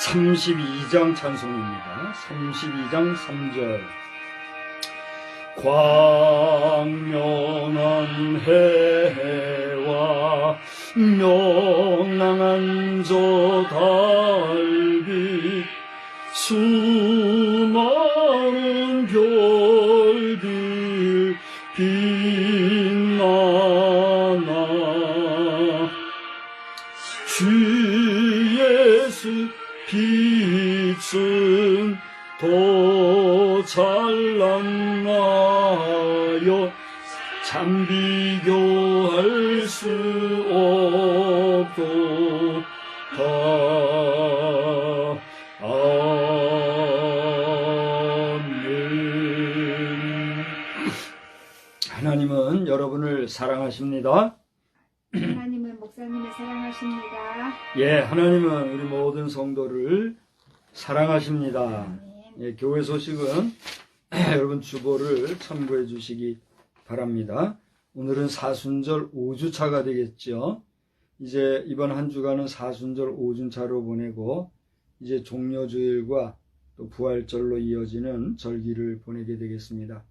(32장) 찬송입니다. 32장 3절. 광명한 해와 명랑한 저 달빛, 수많은 별들 빛나나 주 예수 빛은 더 찬란하여 참 비교할 수 없도다. 아멘. 하나님은 여러분을 사랑하십니다. 하나님은 목사님을 사랑하십니다. 예, 하나님은 우리 모든 성도를 사랑하십니다. 예, 교회 소식은 여러분 주보를 참고해 주시기 바랍니다. 오늘은 사순절 5주차가 되겠죠. 이제 이번 한 주간은 사순절 5주차로 보내고 이제 종려주일과 또 부활절로 이어지는 절기를 보내게 되겠습니다.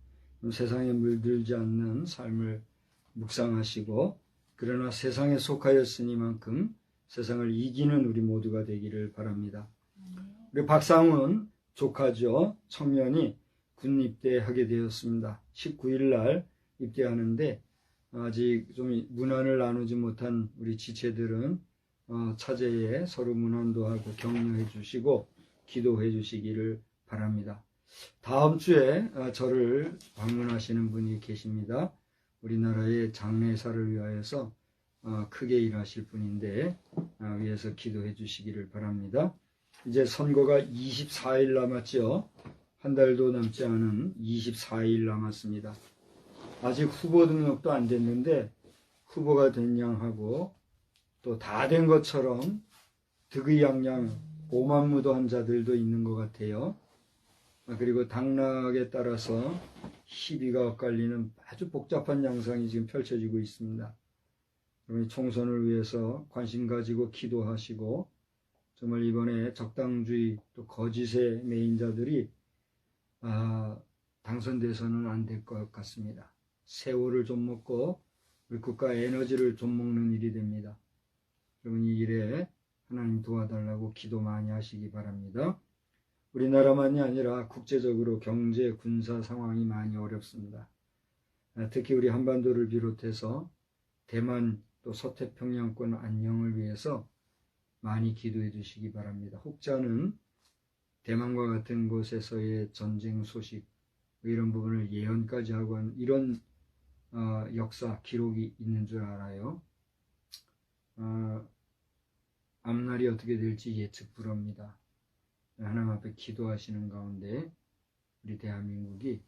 세상에 물들지 않는 삶을 묵상하시고, 그러나 세상에 속하였으니만큼 세상을 이기는 우리 모두가 되기를 바랍니다. 우리 박상훈 조카죠. 청년이 군 입대하게 되었습니다. 19일 날 입대하는데 아직 좀 문안을 나누지 못한 우리 지체들은 차제에 서로 문안도 하고 격려해 주시고 기도해 주시기를 바랍니다. 다음 주에 저를 방문하시는 분이 계십니다. 우리나라의 장례사를 위하여서 크게 일하실 분인데 위해서 기도해 주시기를 바랍니다. 이제 선거가 24일 남았죠. 한 달도 남지 않은 24일 남았습니다. 아직 후보 등록도 안 됐는데 후보가 된 양하고 또 다 된 것처럼 득의양양 오만무도한 자들도 있는 것 같아요. 그리고 당락에 따라서 시비가 엇갈리는 아주 복잡한 양상이 지금 펼쳐지고 있습니다. 여러분이 총선을 위해서 관심 가지고 기도하시고, 정말 이번에 적당주의 또 거짓의 매인자들이 당선돼서는 안 될 것 같습니다. 세월을 좀 먹고 우리 국가 에너지를 좀 먹는 일이 됩니다. 여러분 이 일에 하나님 도와달라고 기도 많이 하시기 바랍니다. 우리나라만이 아니라 국제적으로 경제, 군사 상황이 많이 어렵습니다. 특히 우리 한반도를 비롯해서 대만 또 서태평양권 안녕을 위해서 많이 기도해 주시기 바랍니다. 혹자는 대만과 같은 곳에서의 전쟁 소식 이런 부분을 예언까지 하고 한 이런 역사 기록이 있는 줄 알아요. 앞날이 어떻게 될지 예측 불허입니다. 하나님 앞에 기도하시는 가운데 우리 대한민국이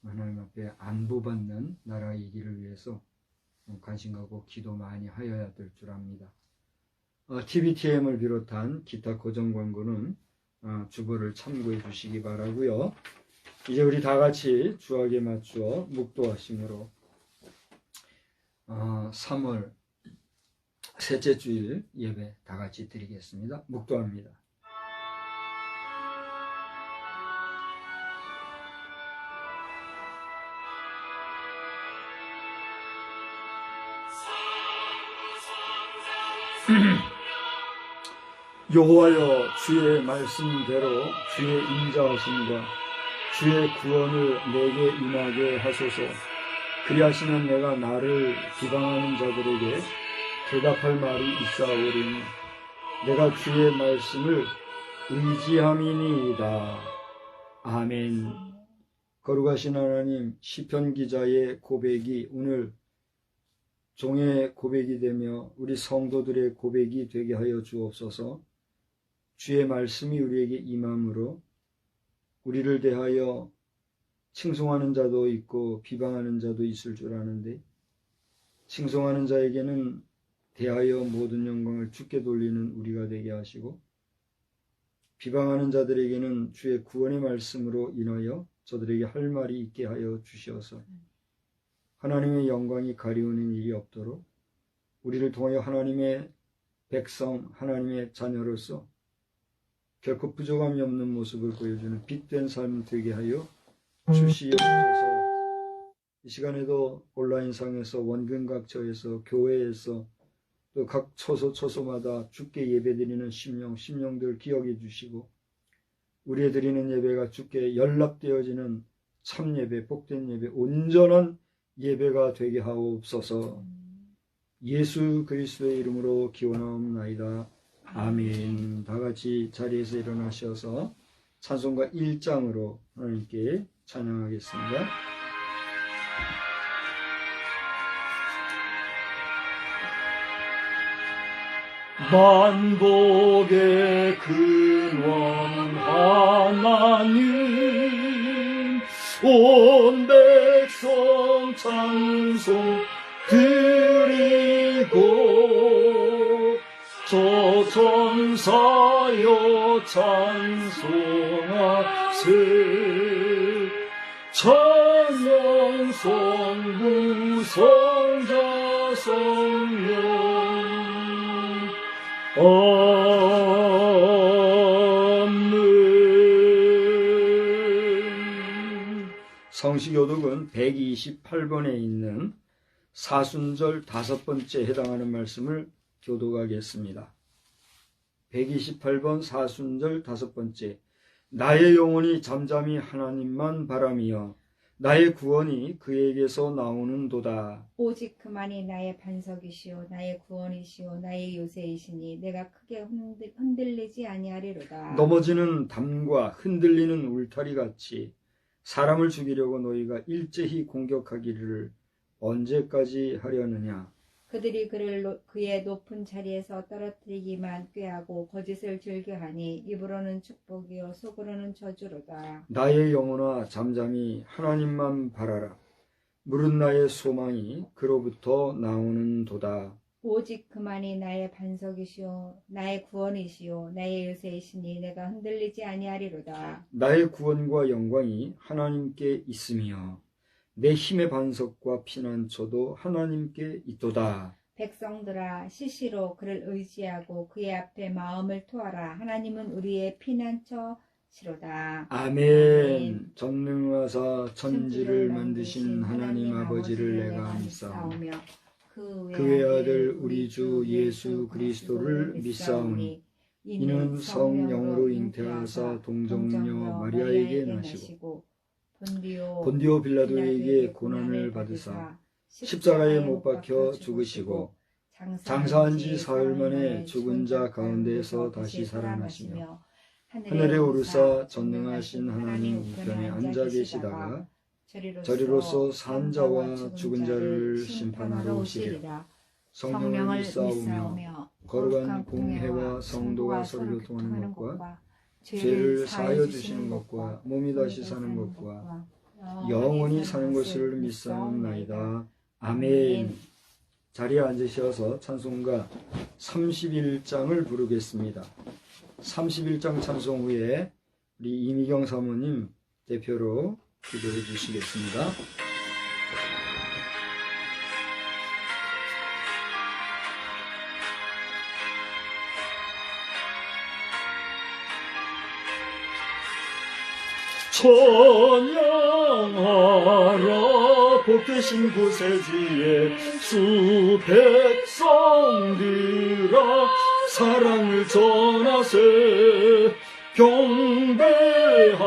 하나님 앞에 안보받는 나라이기를 위해서 관심 갖고 기도 많이 하여야 될 줄 압니다. TVTM을 비롯한 기타 고정 광고는 주보를 참고해 주시기 바라고요. 이제 우리 다 같이 주악에 맞추어 묵도하심으로 3월 셋째 주일 예배 다 같이 드리겠습니다. 묵도합니다. 여호와여, 주의 말씀대로 주의 인자하심과 주의 구원을 내게 임하게 하소서. 그리하시면 내가 나를 비방하는 자들에게 대답할 말이 있사오리니 내가 주의 말씀을 의지함이니이다. 아멘. 거룩하신 하나님, 시편 기자의 고백이 오늘 종의 고백이 되며 우리 성도들의 고백이 되게 하여 주옵소서. 주의 말씀이 우리에게 임함으로 우리를 대하여 칭송하는 자도 있고 비방하는 자도 있을 줄 아는데, 칭송하는 자에게는 대하여 모든 영광을 주께 돌리는 우리가 되게 하시고, 비방하는 자들에게는 주의 구원의 말씀으로 인하여 저들에게 할 말이 있게 하여 주시어서 하나님의 영광이 가리우는 일이 없도록 우리를 통하여 하나님의 백성, 하나님의 자녀로서 결코 부족함이 없는 모습을 보여주는 빛된 삶 되게 하여 주시옵소서. 이 시간에도 온라인상에서 원근각처에서 교회에서 또 각 처소마다 주께 예배드리는 심령들 기억해 주시고, 우리의 드리는 예배가 주께 연락되어지는 참 예배, 복된 예배, 온전한 예배가 되게 하옵소서. 예수 그리스도의 이름으로 기원하옵나이다. 아멘. 다 같이 자리에서 일어나셔서 찬송가 1장으로 하나님께 찬양하겠습니다. 만복의 근원 하나님, 온 백성 찬송 드리고 저 천사여 찬송하세. 찬양 성부 성자 성령 아멘. 성시교독은 128번에 있는 사순절 5번째 해당하는 말씀을 교독하겠습니다. 128번 사순절 5번째. 나의 영혼이 잠잠히 하나님만 바라며 나의 구원이 그에게서 나오는도다. 오직 그만이 나의 반석이시오 나의 구원이시오 나의 요새이시니 내가 크게 흔들리지 아니하리로다. 넘어지는 담과 흔들리는 울타리 같이 사람을 죽이려고 너희가 일제히 공격하기를 언제까지 하려느냐. 그들이 그를 그의 높은 자리에서 떨어뜨리기만 꾀하고 거짓을 즐겨하니 입으로는 축복이요 속으로는 저주로다. 나의 영혼아 잠잠히 하나님만 바라라. 물은 나의 소망이 그로부터 나오는도다. 오직 그만이 나의 반석이시오 나의 구원이시오 나의 요새이시니 내가 흔들리지 아니하리로다. 나의 구원과 영광이 하나님께 있으며 내 힘의 반석과 피난처도 하나님께 있도다. 백성들아 시시로 그를 의지하고 그의 앞에 마음을 토하라. 하나님은 우리의 피난처시로다. 아멘. 전능하사 천지를 만드신 하나님 아버지를 내가 믿사오며 그의 아들 우리 주 예수 그리스도를 믿사오니 이는 성령으로 잉태하사 동정녀 마리아에게 나시고 본디오 빌라도에게 고난을 받으사 십자가에 못 박혀 죽으시고 장사한 지 사흘 만에 죽은 자 가운데에서 다시 살아나시며 하늘에 오르사 전능하신 하나님 우편에 앉아 계시다가 저리로서 산 자와 죽은 자를 심판하러 오시리라. 성령을 믿사오며 거룩한 공회와 성도가 서로 교통하는 것과 죄를 사하여 주시는 것과 몸이 다시 사는 것과 영원히 사는 것을 믿사옵나이다. 아멘. 자리에 앉으셔서 찬송가 31장을 부르겠습니다. 31장 찬송 후에 우리 이미경 사모님 대표로 기도해 주시겠습니다. 찬양하라 복되신 구세주의 수 백성들아 사랑을 전하세. 경배하라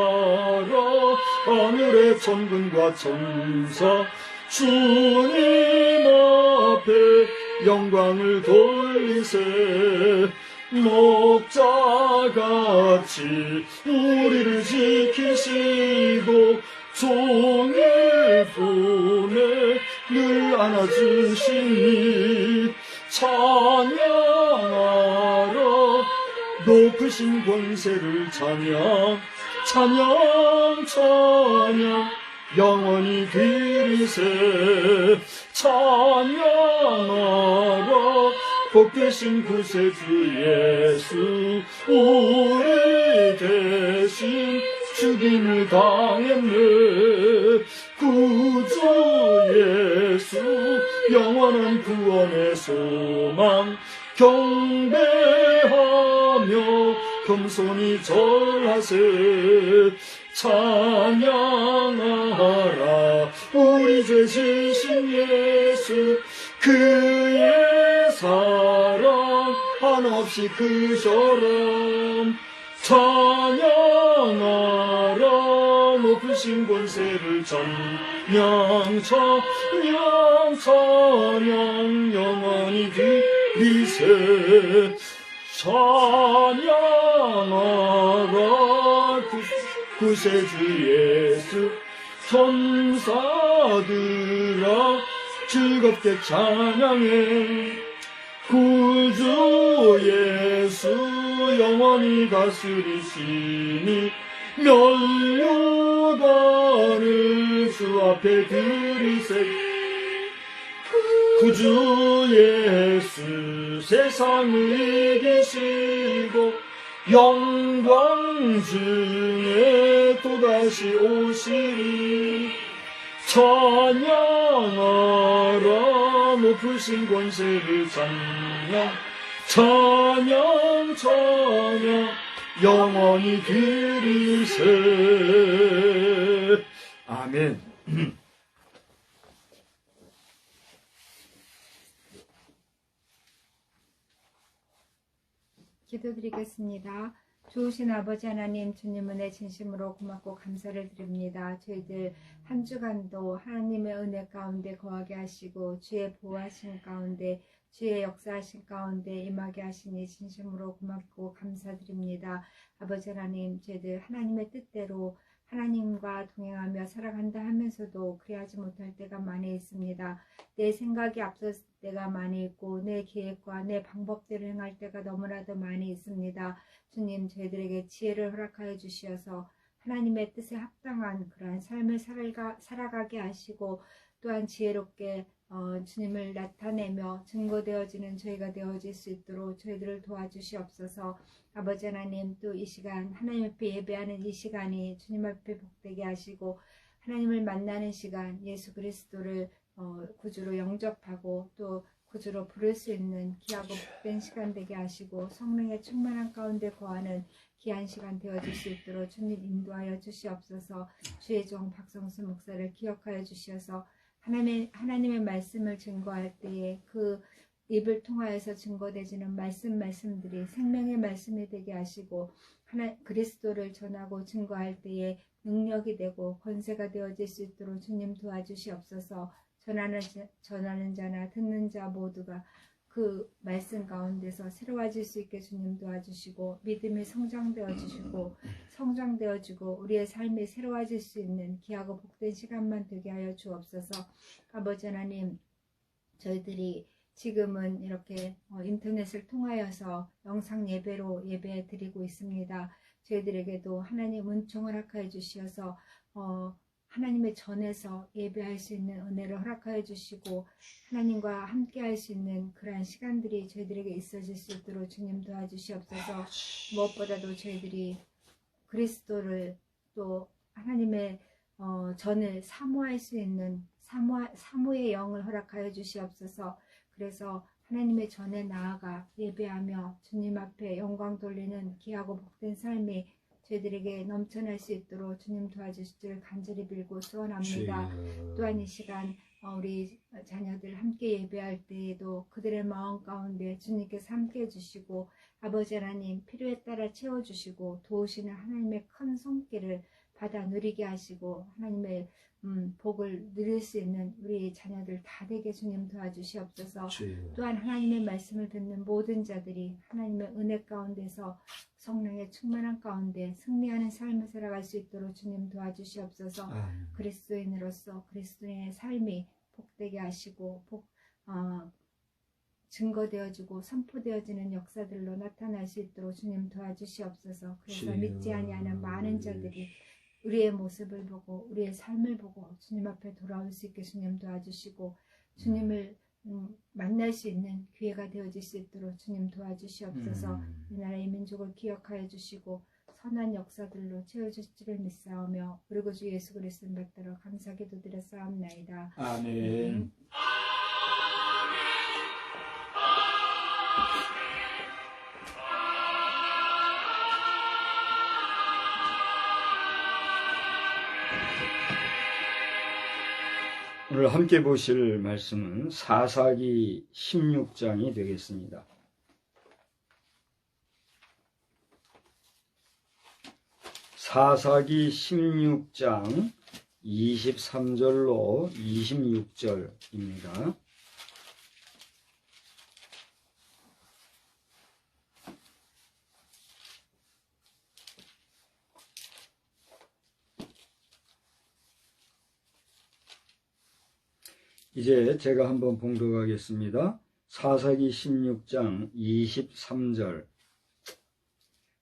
하늘의 천군과 천사 주님 앞에 영광을 돌리세. 목자같이 우리를 지키시고 종일 품에 늘 안아주시니 찬양하라 높으신 권세를 찬양 찬양 찬양 영원히 드리세. 찬양하라 복되신 구세주 예수 우리 대신 죽임을 당했네. 구주 예수 영원한 구원의 소망 경배하며 겸손히 절하세. 찬양하라 우리 죄 지신 예수 그의 사랑 한없이 크셔라. 찬양하라 높으신 권세를 찬양 찬양 찬양 영원히 드리세. 찬양하라 구세주 예수 천사들아 즐겁게 찬양해. 구주 예수 영원히 다스리시니 면류관을 주 앞에 드리세. 구주 예수 세상을 이기시고 영광 중에 또다시 오시리. 찬양하라 높으신 권세를 찬양 찬양 찬양 영원히 드리세. 아멘. 기도드리겠습니다. 좋으신 아버지 하나님, 주님 은혜 진심으로 고맙고 감사를 드립니다. 저희들 한 주간도 하나님의 은혜 가운데 거하게 하시고 주의 보호하신 가운데 주의 역사하신 가운데 임하게 하시니 진심으로 고맙고 감사드립니다. 아버지 하나님, 저희들 하나님의 뜻대로 하나님과 동행하며 살아간다 하면서도 그리하지 못할 때가 많이 있습니다. 내 생각이 앞섰을 때가 많이 있고 내 계획과 내 방법대로 행할 때가 너무나도 많이 있습니다. 주님, 저희들에게 지혜를 허락하여 주시어서 하나님의 뜻에 합당한 그러한 삶을 살아가게 하시고 또한 지혜롭게 주님을 나타내며 증거되어지는 저희가 되어질 수 있도록 저희들을 도와주시옵소서. 아버지 하나님, 또 이 시간 하나님 앞에 예배하는 이 시간이 주님 앞에 복되게 하시고 하나님을 만나는 시간, 예수 그리스도를 구주로 영접하고 또 구주로 부를 수 있는 귀하고 복된 시간 되게 하시고 성령의 충만한 가운데 거하는 귀한 시간 되어질 수 있도록 주님 인도하여 주시옵소서. 주의 종 박성수 목사를 기억하여 주시어서 하나님의 말씀을 증거할 때에 그 입을 통하여서 증거되지는 말씀들이 생명의 말씀이 되게 하시고 그리스도를 전하고 증거할 때에 능력이 되고 권세가 되어질 수 있도록 주님 도와주시옵소서. 전하는 자나 듣는 자 모두가 그 말씀 가운데서 새로워질 수 있게 주님 도와주시고 믿음이 성장되어지고 우리의 삶이 새로워질 수 있는 귀하고 복된 시간만 되게 하여 주옵소서. 아버지 하나님, 저희들이 지금은 이렇게 인터넷을 통하여서 영상 예배로 예배 드리고 있습니다. 저희들에게도 하나님 은총을 허락하여 주시어서 하나님의 전에서 예배할 수 있는 은혜를 허락하여 주시고 하나님과 함께 할 수 있는 그러한 시간들이 저희들에게 있어질 수 있도록 주님 도와주시옵소서. 무엇보다도 저희들이 그리스도를 또 하나님의 전을 사모할 수 있는 사모의 영을 허락하여 주시옵소서. 그래서 하나님의 전에 나아가 예배하며 주님 앞에 영광 돌리는 귀하고 복된 삶이 저희들에게 넘쳐날 수 있도록 주님 도와주실 줄 간절히 빌고 소원합니다. 또한 이 시간 우리 자녀들 함께 예배할 때에도 그들의 마음 가운데 주님께서 함께 해주시고 아버지 하나님 필요에 따라 채워주시고 도우시는 하나님의 큰 손길을 받아 누리게 하시고 하나님의 복을 누릴 수 있는 우리 자녀들 다 되게 주님 도와주시옵소서. 또한 하나님의 말씀을 듣는 모든 자들이 하나님의 은혜 가운데서 성령의 충만한 가운데 승리하는 삶을 살아갈 수 있도록 주님 도와주시옵소서. 그리스도인으로서 그리스도인의 삶이 복되게 하시고 증거되어지고 선포되어지는 역사들로 나타날 수 있도록 주님 도와주시옵소서. 그래서 믿지 아니하는 많은 자들이 우리의 모습을 보고 우리의 삶을 보고 주님 앞에 돌아올 수 있게 주님 도와주시고 주님을 만날 수 있는 기회가 되어질 수 있도록 주님 도와주시옵소서. 이 나라의 민족을 기억하여 주시고 선한 역사들로 채워주실 줄을 믿사오며 우리 구주 예수 그리스도를 받들어 감사 기도드려 싸움나이다. 아멘. 오늘 함께 보실 말씀은 사사기 16장이 되겠습니다. 사사기 16장 23절로 26절입니다. 이제 제가 한번 봉독하겠습니다. 사사기 16장 23절.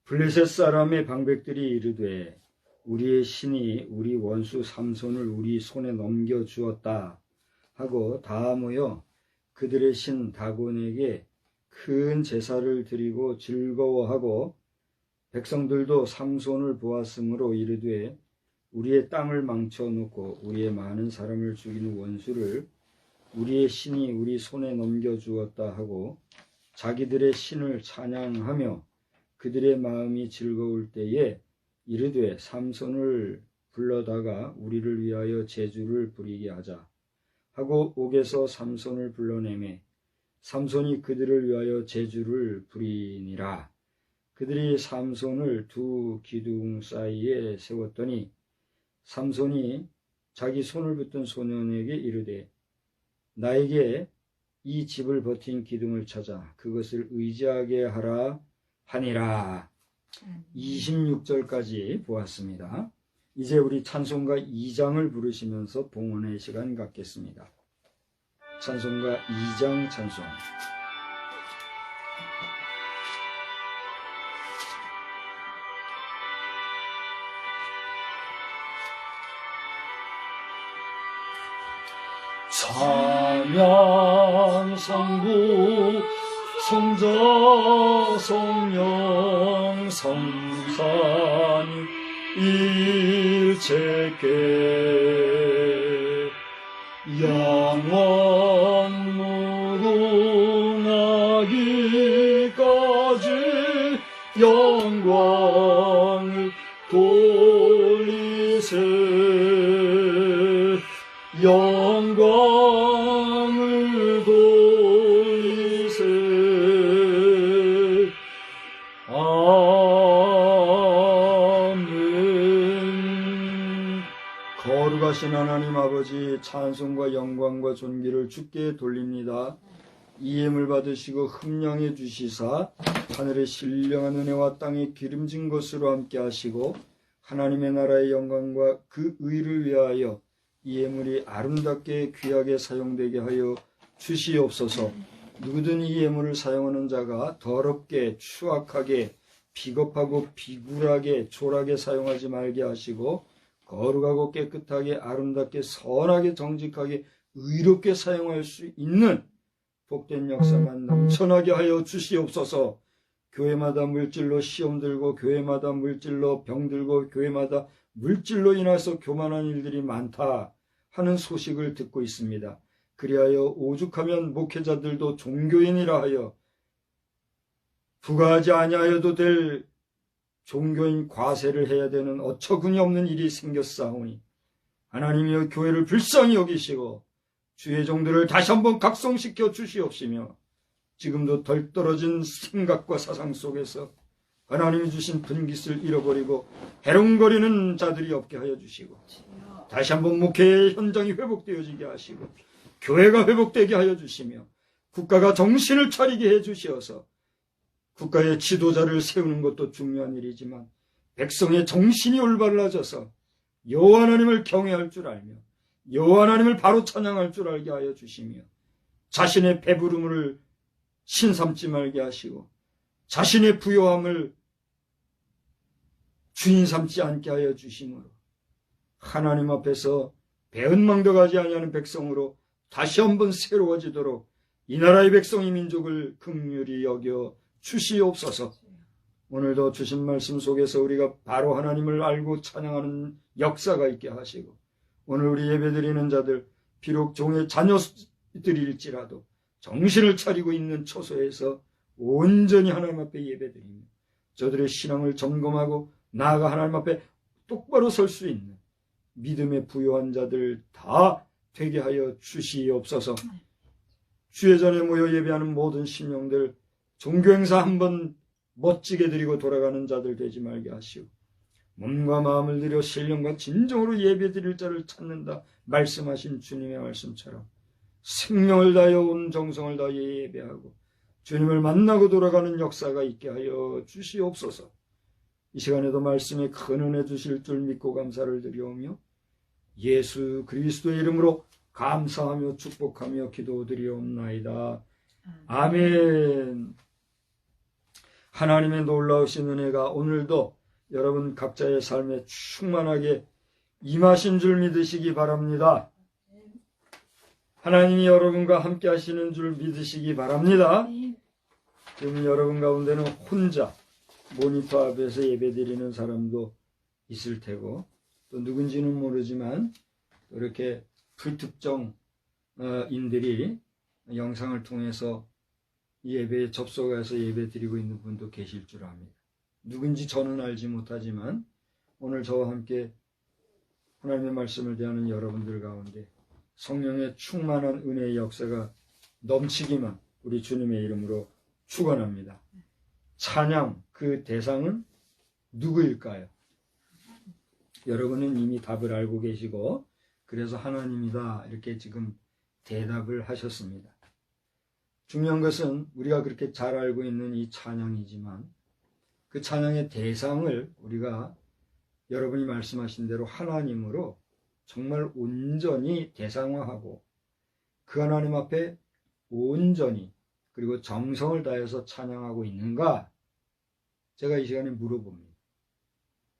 블레셋 사람의 방백들이 이르되 우리의 신이 우리 원수 삼손을 우리 손에 넘겨주었다 하고 다 모여 그들의 신 다곤에게 큰 제사를 드리고 즐거워하고 백성들도 삼손을 보았으므로 이르되 우리의 땅을 망쳐놓고 우리의 많은 사람을 죽이는 원수를 우리의 신이 우리 손에 넘겨주었다 하고 자기들의 신을 찬양하며 그들의 마음이 즐거울 때에 이르되 삼손을 불러다가 우리를 위하여 제주를 부리게 하자 하고 옥에서 삼손을 불러내매 삼손이 그들을 위하여 제주를 부리니라. 그들이 삼손을 두 기둥 사이에 세웠더니 삼손이 자기 손을 붙든 소년에게 이르되 나에게 이 집을 버틴 기둥을 찾아 그것을 의지하게 하라 하니라. 26절까지 보았습니다. 이제 우리 찬송가 2장을 부르시면서 봉헌의 시간 갖겠습니다. 찬송가 2장 찬송. 찬양 성부 성자 성령 성산 일체께 영원 무궁하기까지 영광을 돌리세 영광을 돌리세. 아멘. 거룩하신 하나님 아버지, 찬송과 영광과 존귀를 주께 돌립니다. 이엠을 받으시고 흠량해 주시사 하늘의 신령한 은혜와 땅의 기름진 것으로 함께 하시고 하나님의 나라의 영광과 그 의를 위하여 이 예물이 아름답게 귀하게 사용되게 하여 주시옵소서. 누구든 이 예물을 사용하는 자가 더럽게 추악하게 비겁하고 비굴하게 초라하게 사용하지 말게 하시고 거룩하고 깨끗하게 아름답게 선하게 정직하게 의롭게 사용할 수 있는 복된 역사만 넘쳐나게 하여 주시옵소서. 교회마다 물질로 시험 들고 교회마다 물질로 병 들고 교회마다 물질로 인해서 교만한 일들이 많다 하는 소식을 듣고 있습니다. 그리하여 오죽하면 목회자들도 종교인이라 하여 부가하지 아니하여도 될 종교인 과세를 해야 되는 어처구니 없는 일이 생겼사오니 하나님이여 교회를 불쌍히 여기시고 주의 종들을 다시 한번 각성시켜 주시옵시며 지금도 덜 떨어진 생각과 사상 속에서 하나님이 주신 분깃을 잃어버리고 해롱거리는 자들이 없게 하여 주시고 다시 한번 목회의 현장이 회복되어지게 하시고 교회가 회복되게 하여 주시며 국가가 정신을 차리게 해 주시어서 국가의 지도자를 세우는 것도 중요한 일이지만 백성의 정신이 올바라져서 여호와 하나님을 경외할 줄 알며 여호와 하나님을 바로 찬양할 줄 알게 하여 주시며 자신의 배부름을 신삼지 말게 하시고 자신의 부요함을 주인 삼지 않게 하여 주심으로 하나님 앞에서 배은망덕하지 아니하는 백성으로 다시 한번 새로워지도록 이 나라의 백성 이 민족을 긍휼히 여겨 주시옵소서. 오늘도 주신 말씀 속에서 우리가 바로 하나님을 알고 찬양하는 역사가 있게 하시고, 오늘 우리 예배드리는 자들 비록 종의 자녀들일지라도 정신을 차리고 있는 처소에서 온전히 하나님 앞에 예배드리며 저들의 신앙을 점검하고 나아가 하나님 앞에 똑바로 설 수 있는 믿음에 부요한 자들 다 되게 하여 주시옵소서. 주의 전에 모여 예배하는 모든 심령들 종교행사 한번 멋지게 드리고 돌아가는 자들 되지 말게 하시오. 몸과 마음을 들여 신령과 진정으로 예배드릴 자를 찾는다 말씀하신 주님의 말씀처럼 생명을 다하여 온 정성을 다하여 예배하고 주님을 만나고 돌아가는 역사가 있게 하여 주시옵소서. 이 시간에도 말씀에 큰 은혜 주실 줄 믿고 감사를 드리오며 예수 그리스도의 이름으로 감사하며 축복하며 기도드리옵나이다. 아멘. 하나님의 놀라우신 은혜가 오늘도 여러분 각자의 삶에 충만하게 임하신 줄 믿으시기 바랍니다. 하나님이 여러분과 함께 하시는 줄 믿으시기 바랍니다. 지금 여러분 가운데는 혼자 모니터 앞에서 예배드리는 사람도 있을 테고 또 누군지는 모르지만 이렇게 불특정 인들이 영상을 통해서 예배에 접속해서 예배 드리고 있는 분도 계실 줄 압니다. 누군지 저는 알지 못하지만 오늘 저와 함께 하나님의 말씀을 대하는 여러분들 가운데 성령의 충만한 은혜의 역사가 넘치기만 우리 주님의 이름으로 축원합니다. 찬양 그 대상은 누구일까요? 여러분은 이미 답을 알고 계시고 그래서 하나님이다 이렇게 지금 대답을 하셨습니다. 중요한 것은 우리가 그렇게 잘 알고 있는 이 찬양이지만 그 찬양의 대상을 우리가 여러분이 말씀하신 대로 하나님으로 정말 온전히 대상화하고 그 하나님 앞에 온전히 그리고 정성을 다해서 찬양하고 있는가? 제가 이 시간에 물어봅니다.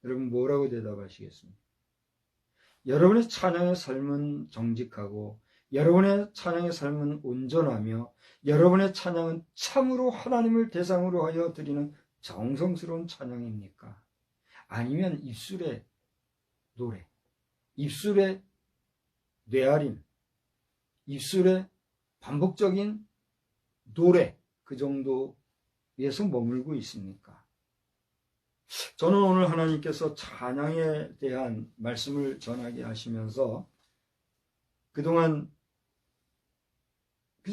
여러분 뭐라고 대답하시겠습니까? 여러분의 찬양의 삶은 정직하고 여러분의 찬양의 삶은 온전하며 여러분의 찬양은 참으로 하나님을 대상으로 하여 드리는 정성스러운 찬양입니까? 아니면 입술의 노래, 입술의 뇌아림, 입술의 반복적인 노래 그 정도에서 머물고 있습니까? 저는 오늘 하나님께서 찬양에 대한 말씀을 전하게 하시면서 그동안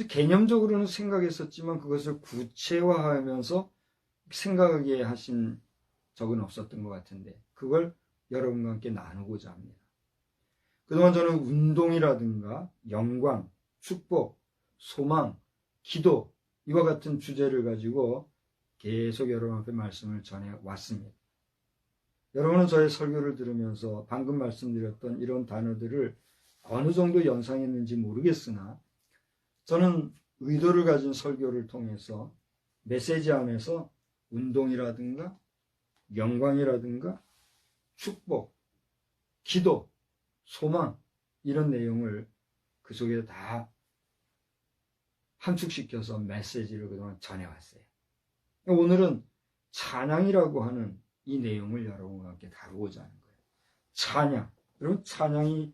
개념적으로는 생각했었지만 그것을 구체화하면서 생각하게 하신 적은 없었던 것 같은데 그걸 여러분과 함께 나누고자 합니다. 그동안 저는 운동이라든가 영광, 축복, 소망, 기도 이와 같은 주제를 가지고 계속 여러분 앞에 말씀을 전해왔습니다. 여러분은 저의 설교를 들으면서 방금 말씀드렸던 이런 단어들을 어느 정도 연상했는지 모르겠으나 저는 의도를 가진 설교를 통해서 메시지 안에서 운동이라든가 영광이라든가 축복, 기도, 소망 이런 내용을 그 속에 다 함축시켜서 메시지를 그동안 전해왔어요. 오늘은 찬양이라고 하는 이 내용을 여러분과 함께 다루고자 하는 거예요. 찬양. 여러분 찬양이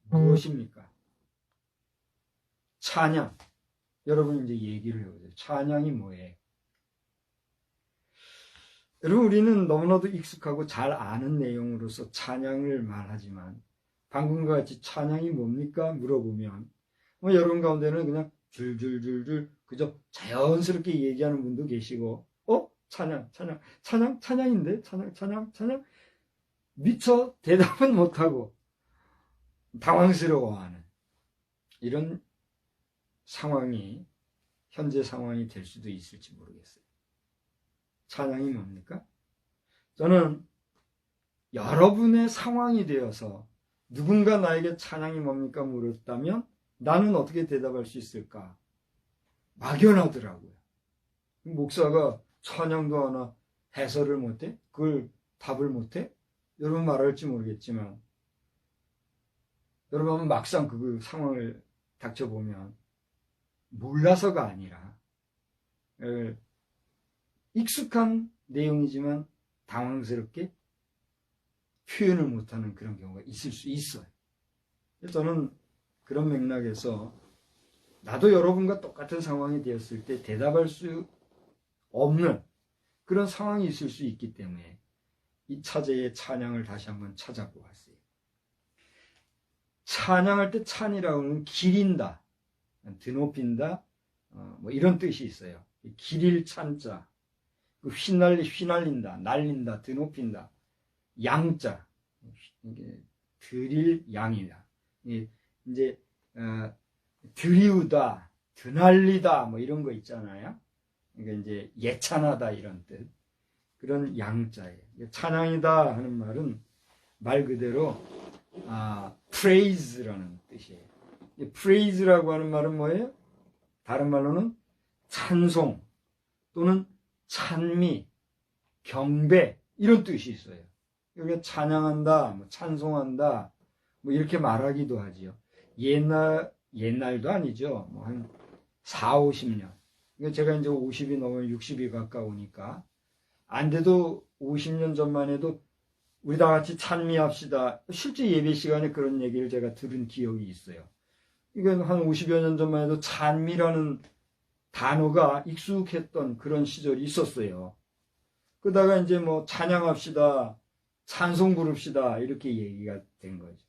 무엇입니까? 찬양. 여러분 이제 얘기를 해보세요. 찬양이 뭐예요? 여러분 우리는 너무나도 익숙하고 잘 아는 내용으로서 찬양을 말하지만 방금과 같이 찬양이 뭡니까? 물어보면 여러분 가운데는 그냥 줄줄줄줄 그저 자연스럽게 얘기하는 분도 계시고 찬양인데 찬양 미처 대답은 못하고 당황스러워하는 이런 상황이 현재 상황이 될 수도 있을지 모르겠어요. 찬양이 뭡니까? 저는 여러분의 상황이 되어서 누군가 나에게 찬양이 뭡니까 물었다면 나는 어떻게 대답할 수 있을까? 막연하더라고요. 목사가 찬양도 하나 해설을 못해? 그걸 답을 못해? 여러분 말할지 모르겠지만 여러분 막상 그 상황을 닥쳐보면 몰라서가 아니라 익숙한 내용이지만 당황스럽게 표현을 못하는 그런 경우가 있을 수 있어요. 저는 그런 맥락에서 나도 여러분과 똑같은 상황이 되었을 때 대답할 수 없는 그런 상황이 있을 수 있기 때문에 이 차제의 찬양을 다시 한번 찾아보았어요. 찬양할 때 찬이라고 하는 기린다, 드높인다, 뭐 이런 뜻이 있어요. 기릴 찬자, 휘날린다, 날린다, 드높인다, 양자, 드릴 양이다. 이제 드리우다, 드날리다, 뭐 이런 거 있잖아요. 그러니까 이제 예찬하다 이런 뜻. 그런 양자예요. 찬양이다 하는 말은 말 그대로 praise라는 뜻이에요. praise라고 하는 말은 뭐예요? 다른 말로는 찬송 또는 찬미, 경배 이런 뜻이 있어요. 여기가 찬양한다, 뭐 찬송한다, 뭐 이렇게 말하기도 하지요. 옛날도 아니죠. 뭐 한 4, 50년. 제가 이제 50이 넘으면 60이 가까우니까 안 돼도 50년 전만 해도 우리 다 같이 찬미합시다. 실제 예배 시간에 그런 얘기를 제가 들은 기억이 있어요. 이건 한 50여 년 전만 해도 찬미라는 단어가 익숙했던 그런 시절이 있었어요. 그러다가 이제 뭐 찬양합시다, 찬송 부릅시다 이렇게 얘기가 된 거죠.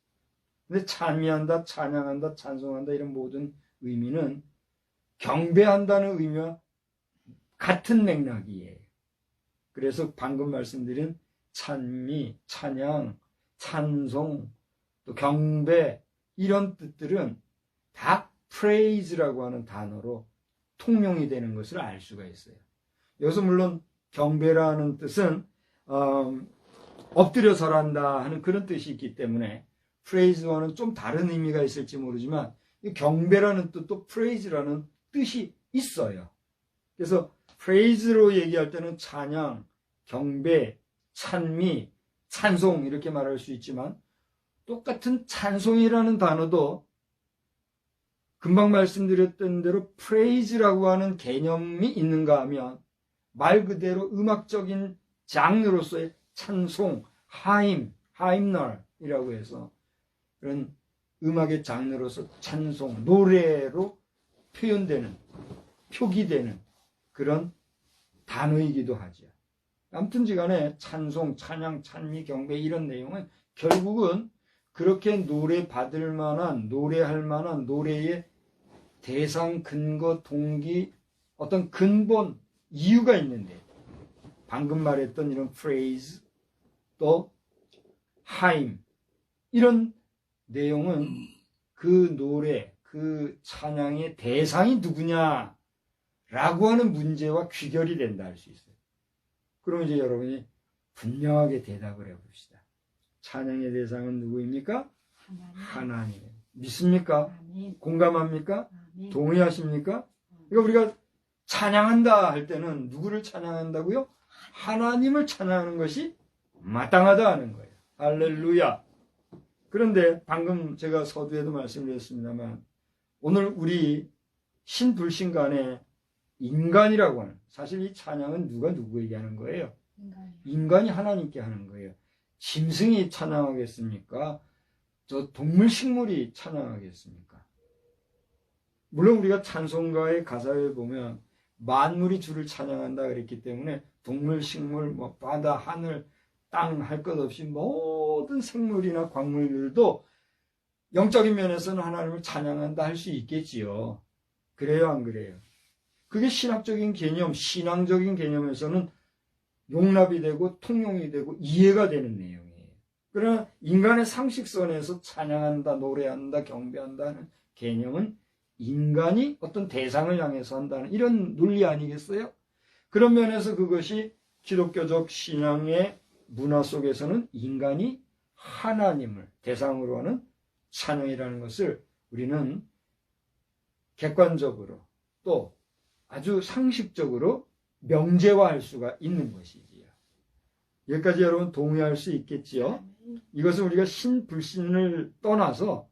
근데 찬미한다, 찬양한다, 찬송한다 이런 모든 의미는 경배한다는 의미와 같은 맥락이에요. 그래서 방금 말씀드린 찬미, 찬양, 찬송, 또 경배 이런 뜻들은 다 praise라고 하는 단어로 통용이 되는 것을 알 수가 있어요. 여기서 물론 경배라는 뜻은 엎드려 절한다 하는 그런 뜻이 있기 때문에 praise와는 좀 다른 의미가 있을지 모르지만 경배라는 뜻도 praise라는 뜻이 있어요. 그래서 praise로 얘기할 때는 찬양, 경배, 찬미, 찬송 이렇게 말할 수 있지만 똑같은 찬송이라는 단어도 금방 말씀드렸던 대로 praise라고 하는 개념이 있는가 하면 말 그대로 음악적인 장르로서의 찬송, 하임널이라고 해서 그런 음악의 장르로서 찬송, 노래로 표현되는, 표기되는 그런 단어이기도 하죠. 아무튼지간에 찬송, 찬양, 찬미, 경배 이런 내용은 결국은 그렇게 노래받을 만한, 노래할 만한 노래의 대상, 근거, 동기, 어떤 근본, 이유가 있는데 방금 말했던 이런 phrase, 또 하임 이런 내용은 그 노래, 그 찬양의 대상이 누구냐라고 하는 문제와 귀결이 된다 할 수 있어요. 그럼 이제 여러분이 분명하게 대답을 해봅시다. 찬양의 대상은 누구입니까? 하나님. 믿습니까? 아멘. 공감합니까? 아멘. 동의하십니까? 그러니까 우리가 찬양한다 할 때는 누구를 찬양한다고요? 하나님을 찬양하는 것이 마땅하다 하는 거예요. 할렐루야. 그런데 방금 제가 서두에도 말씀드렸습니다만 오늘 우리 신불신 간에 인간이라고 하는, 사실 이 찬양은 누가 누구에게 하는 거예요? 인간이 하나님께 하는 거예요. 짐승이 찬양하겠습니까? 저 동물 식물이 찬양하겠습니까? 물론 우리가 찬송가의 가사에 보면 만물이 주를 찬양한다 그랬기 때문에 동물, 식물, 뭐 바다, 하늘, 땅 할 것 없이 모든 생물이나 광물들도 영적인 면에서는 하나님을 찬양한다 할 수 있겠지요. 그래요, 안 그래요? 그게 신학적인 개념, 신앙적인 개념에서는 용납이 되고 통용이 되고 이해가 되는 내용이에요. 그러나 인간의 상식선에서 찬양한다, 노래한다, 경배한다 하는 개념은 인간이 어떤 대상을 향해서 한다는 이런 논리 아니겠어요? 그런 면에서 그것이 기독교적 신앙의 문화 속에서는 인간이 하나님을 대상으로 하는 찬양이라는 것을 우리는 객관적으로 또 아주 상식적으로 명제화할 수가 있는 것이지요. 여기까지 여러분 동의할 수 있겠지요? 이것은 우리가 신불신을 떠나서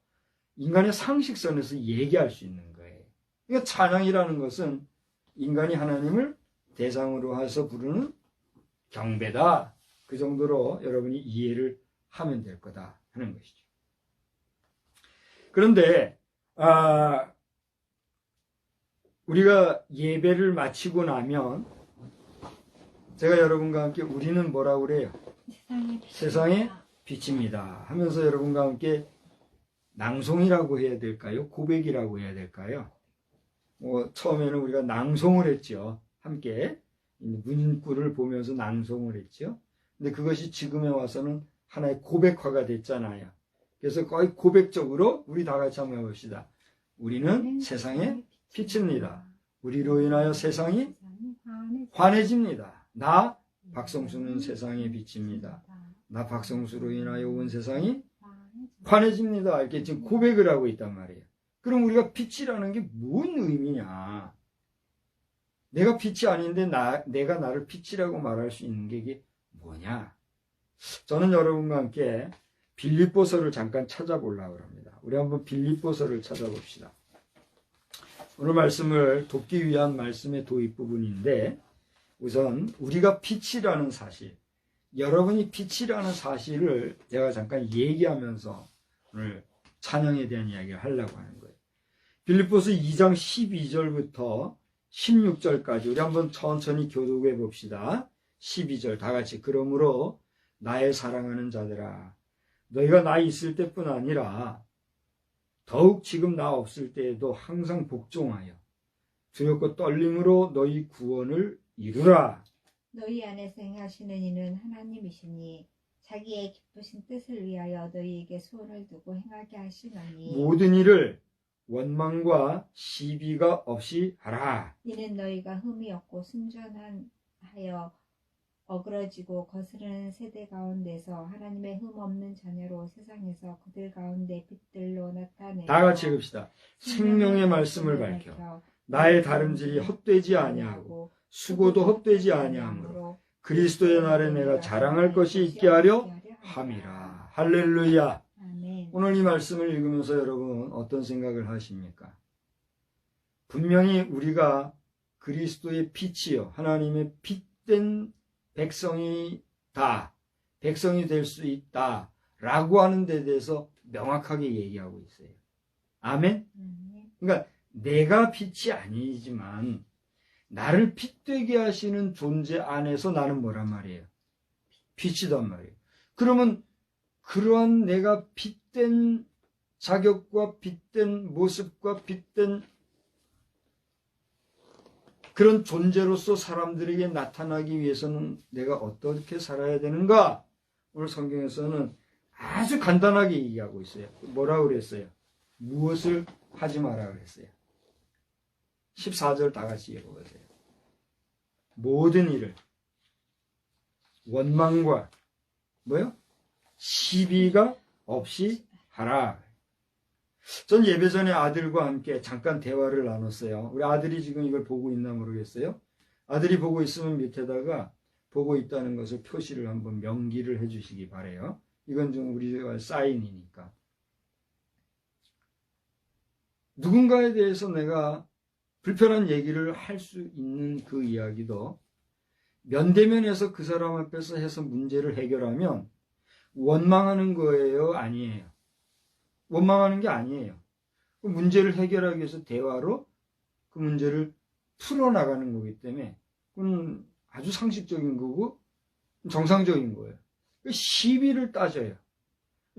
인간의 상식선에서 얘기할 수 있는 거예요. 그러니까 찬양이라는 것은 인간이 하나님을 대상으로 해서 부르는 경배다. 그 정도로 여러분이 이해를 하면 될 거다 하는 것이죠. 그런데 우리가 예배를 마치고 나면 제가 여러분과 함께 우리는 뭐라고 그래요? 세상의 빛입니다 하면서 여러분과 함께 낭송이라고 해야 될까요? 고백이라고 해야 될까요? 처음에는 우리가 낭송을 했죠. 함께 문구를 보면서 낭송을 했죠. 근데 그것이 지금에 와서는 하나의 고백화가 됐잖아요. 그래서 거의 고백적으로 우리 다 같이 한번 해봅시다. 우리는 세상의 빛입니다. 우리로 인하여 세상이 환해집니다. 나 박성수는 세상의 빛입니다. 나 박성수로 인하여 온 세상이 환해집니다. 이렇게 지금 고백을 하고 있단 말이에요. 그럼 우리가 빛이라는 게 뭔 의미냐? 내가 빛이 아닌데 내가 나를 빛이라고 말할 수 있는 게 이게 뭐냐? 저는 여러분과 함께 빌립보서를 잠깐 찾아보려고 합니다. 우리 한번 빌립보서를 찾아봅시다. 오늘 말씀을 돕기 위한 말씀의 도입 부분인데 우선 우리가 빛이라는 사실, 여러분이 빛이라는 사실을 제가 잠깐 얘기하면서 오늘 찬양에 대한 이야기를 하려고 하는 거예요. 빌립보서 2장 12절부터 16절까지 우리 한번 천천히 교독해 봅시다. 12절 다 같이. 그러므로 나의 사랑하는 자들아, 너희가 나 있을 때뿐 아니라 더욱 지금 나 없을 때에도 항상 복종하여 두렵고 떨림으로 너희 구원을 이루라. 너희 안에서 행하시는 이는 하나님이시니 자기의 기쁘신 뜻을 위하여 너희에게 소원을 두고 행하게 하시나니 모든 일을 원망과 시비가 없이 하라. 이는 너희가 흠이 없고 순전하여 어그러지고 거스르는 세대 가운데서 하나님의 흠 없는 자녀로 세상에서 그들 가운데 빛들로 나타내어 다 같이 읽읍시다. 생명의 말씀을 밝혀 나의 다름질이 헛되지 아니하고 수고도 헛되지 아니하므로 그리스도의 날에 내가 자랑할 것이 있게 하려 함이라. 할렐루야. 아멘. 오늘 이 말씀을 읽으면서 여러분 어떤 생각을 하십니까? 분명히 우리가 그리스도의 빛이요 하나님의 빛된 백성이다, 백성이 될 수 있다 라고 하는 데 대해서 명확하게 얘기하고 있어요. 아멘? 그러니까 내가 빛이 아니지만 나를 빛되게 하시는 존재 안에서 나는 뭐란 말이에요? 빛이단 말이에요. 그러면 그러한 내가 빛된 자격과 빛된 모습과 빛된 그런 존재로서 사람들에게 나타나기 위해서는 내가 어떻게 살아야 되는가? 오늘 성경에서는 아주 간단하게 얘기하고 있어요. 뭐라고 그랬어요? 무엇을 하지 마라 그랬어요. 14절 다 같이 읽어보세요. 모든 일을 원망과 뭐요? 시비가 없이 하라. 전 예배 전에 아들과 함께 잠깐 대화를 나눴어요. 우리 아들이 지금 이걸 보고 있나 모르겠어요. 아들이 보고 있으면 밑에다가 보고 있다는 것을 표시를 한번 명기를 해주시기 바래요. 이건 좀 우리가 사인이니까. 누군가에 대해서 내가 불편한 얘기를 할 수 있는 그 이야기도 면대면에서 그 사람 앞에서 해서 문제를 해결하면 원망하는 거예요? 아니에요? 원망하는 게 아니에요. 그 문제를 해결하기 위해서 대화로 그 문제를 풀어나가는 거기 때문에 그건 아주 상식적인 거고 정상적인 거예요. 시비를 따져요.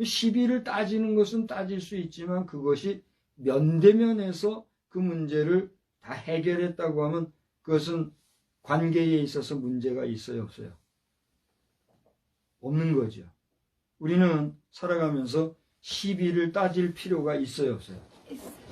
시비를 따지는 것은 따질 수 있지만 그것이 면대면에서 그 문제를 다 해결했다고 하면 그것은 관계에 있어서 문제가 있어요, 없어요? 없는 거죠. 우리는 살아가면서 시비를 따질 필요가 있어요, 없어요?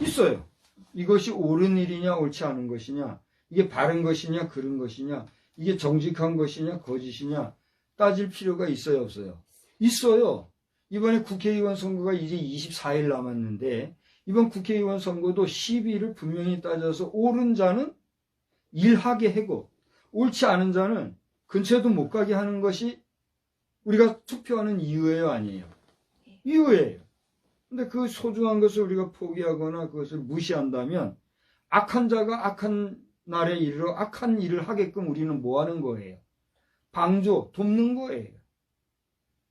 있어요. 이것이 옳은 일이냐, 옳지 않은 것이냐, 이게 바른 것이냐, 그른 것이냐, 이게 정직한 것이냐, 거짓이냐, 따질 필요가 있어요, 없어요? 있어요. 이번에 국회의원 선거가 이제 24일 남았는데, 이번 국회의원 선거도 시비를 분명히 따져서 옳은 자는 일하게 하고, 옳지 않은 자는 근처에도 못 가게 하는 것이 우리가 투표하는 이유예요, 아니에요? 이유예요. 근데 그 소중한 것을 우리가 포기하거나 그것을 무시한다면 악한 자가 악한 날에 이르러 악한 일을 하게끔 우리는 뭐 하는 거예요? 방조, 돕는 거예요.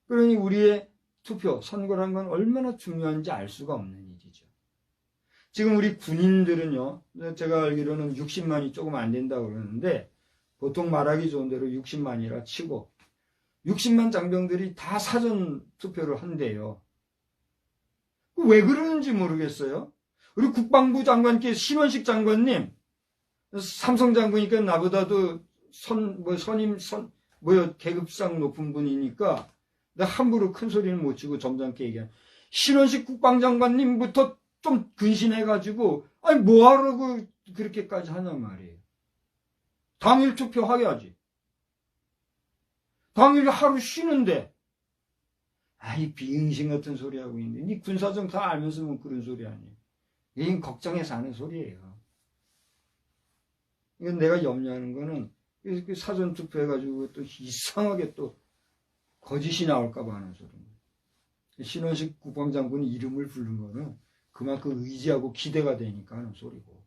그러니 우리의 투표, 선거라는 건 얼마나 중요한지 알 수가 없는 일이죠. 지금 우리 군인들은요, 제가 알기로는 60만이 조금 안 된다고 그러는데, 보통 말하기 좋은 대로 60만이라 치고, 60만 장병들이 다 사전 투표를 한대요. 왜 그러는지 모르겠어요. 우리 국방부 장관께 신원식 장관님, 삼성 장군이니까 나보다도 계급상 높은 분이니까 내가 함부로 큰 소리는 못 치고 점잖게 얘기한 신원식 국방장관님부터 좀 근신해가지고 아니 뭐하라고 그렇게까지 하냔 말이에요. 당일 투표하야지. 당일 하루 쉬는데 아이 비응신 같은 소리 하고 있는데 이 군사정 다 알면서 뭐 그런 소리 아니에요. 이건 걱정해서 하는 소리예요. 이건 내가 염려하는 거는 사전 투표해가지고 또 이상하게 또 거짓이 나올까봐 하는 소리입니다. 신원식 국방장군이 이름을 부른 거는 그만큼 의지하고 기대가 되니까 하는 소리고.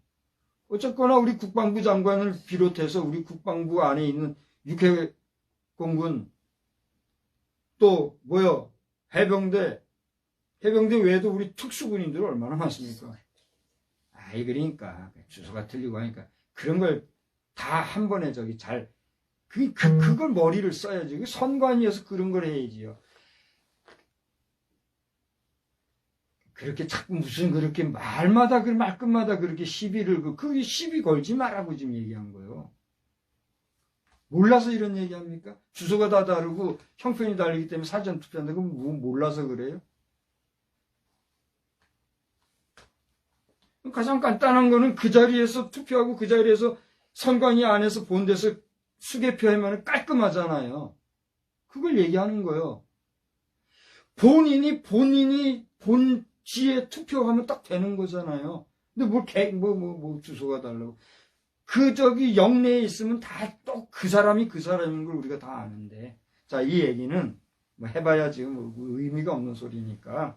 어쨌거나 우리 국방부 장관을 비롯해서 우리 국방부 안에 있는 육해공군 또 해병대 외에도 우리 특수군인들 얼마나 많습니까? 아이 그러니까 주소가 틀리고 하니까 그런 걸 다 한 번에 그걸 머리를 써야지. 선관위에서 그런 걸 해야지요. 그렇게 자꾸 무슨 그렇게 말끝마다 그렇게 시비를, 그게 시비 걸지 말라고 지금 얘기한 거예요. 몰라서 이런 얘기 합니까? 주소가 다 다르고 형편이 다르기 때문에 사전 투표한다고 몰라서 그래요? 가장 간단한 거는 그 자리에서 투표하고 그 자리에서 선관위 안에서 본 데서 수개표하면 깔끔하잖아요. 그걸 얘기하는 거예요. 본인이 본지에 투표하면 딱 되는 거잖아요. 근데 주소가 달라고. 영내에 있으면 다 또 그 사람인 걸 우리가 다 아는데. 자, 이 얘기는 해봐야 지금 의미가 없는 소리니까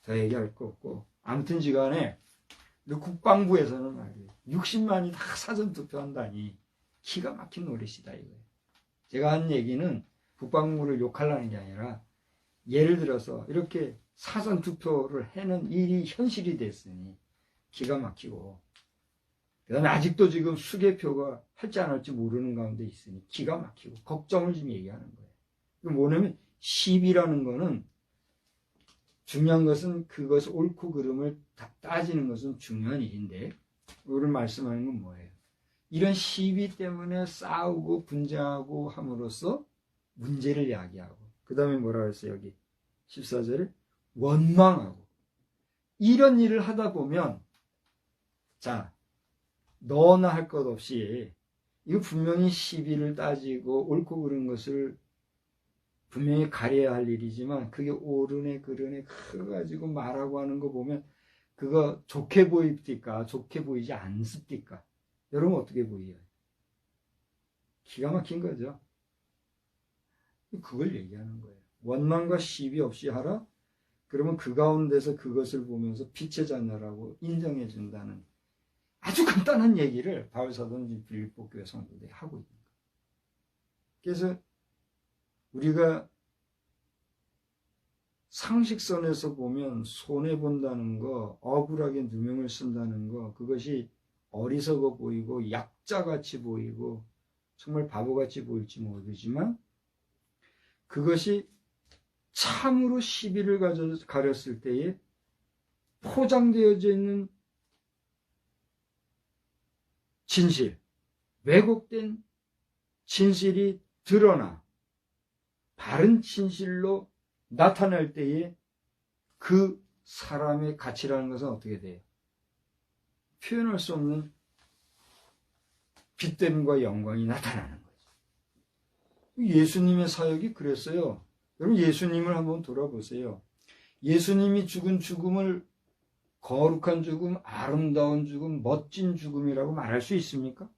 더 얘기할 거 없고. 아무튼 지간에 국방부에서는 말이에요. 60만이 다 사전 투표한다니. 기가 막힌 노릇이다, 이거예요. 제가 한 얘기는 국방부를 욕하려는 게 아니라, 예를 들어서 이렇게 사전 투표를 해는 일이 현실이 됐으니 기가 막히고, 그 다음에 아직도 지금 수개표가 할지 안 할지 모르는 가운데 있으니 기가 막히고, 걱정을 지금 얘기하는 거예요. 뭐냐면, 시비라는 거는, 중요한 것은 그것을 옳고 그름을 다 따지는 것은 중요한 일인데, 오늘 말씀하는 건 뭐예요? 이런 시비 때문에 싸우고 분쟁하고 함으로써 문제를 야기하고, 그 다음에 뭐라고 했어요? 여기 14절에 원망하고, 이런 일을 하다 보면, 자, 너나 할 것 없이 이거 분명히 시비를 따지고 옳고 그른 것을 분명히 가려야 할 일이지만, 그게 옳으네 그르네 그거 가지고 말하고 하는 거 보면 그거 좋게 보입니까? 좋게 보이지 않습니까? 여러분 어떻게 보여요? 기가 막힌 거죠. 그걸 얘기하는 거예요. 원망과 시비 없이 하라? 그러면 그 가운데서 그것을 보면서 빛의 자녀라고 인정해 준다는 아주 간단한 얘기를 바울사도는 빌립보 교회 성도들이 하고 있는 거예요. 그래서 우리가 상식선에서 보면 손해본다는 거, 억울하게 누명을 쓴다는 거, 그것이 어리석어 보이고 약자같이 보이고 정말 바보같이 보일지 모르지만, 그것이 참으로 시비를 가렸을 때에 포장되어져 있는 진실, 왜곡된 진실이 드러나 바른 진실로 나타날 때에 그 사람의 가치라는 것은 어떻게 돼요? 표현할 수 없는 빛됨과 영광이 나타나는 거죠. 예수님의 사역이 그랬어요. 여러분 예수님을 한번 돌아보세요. 예수님이 죽은 죽음을 거룩한 죽음, 아름다운 죽음, 멋진 죽음이라고 말할 수 있습니까?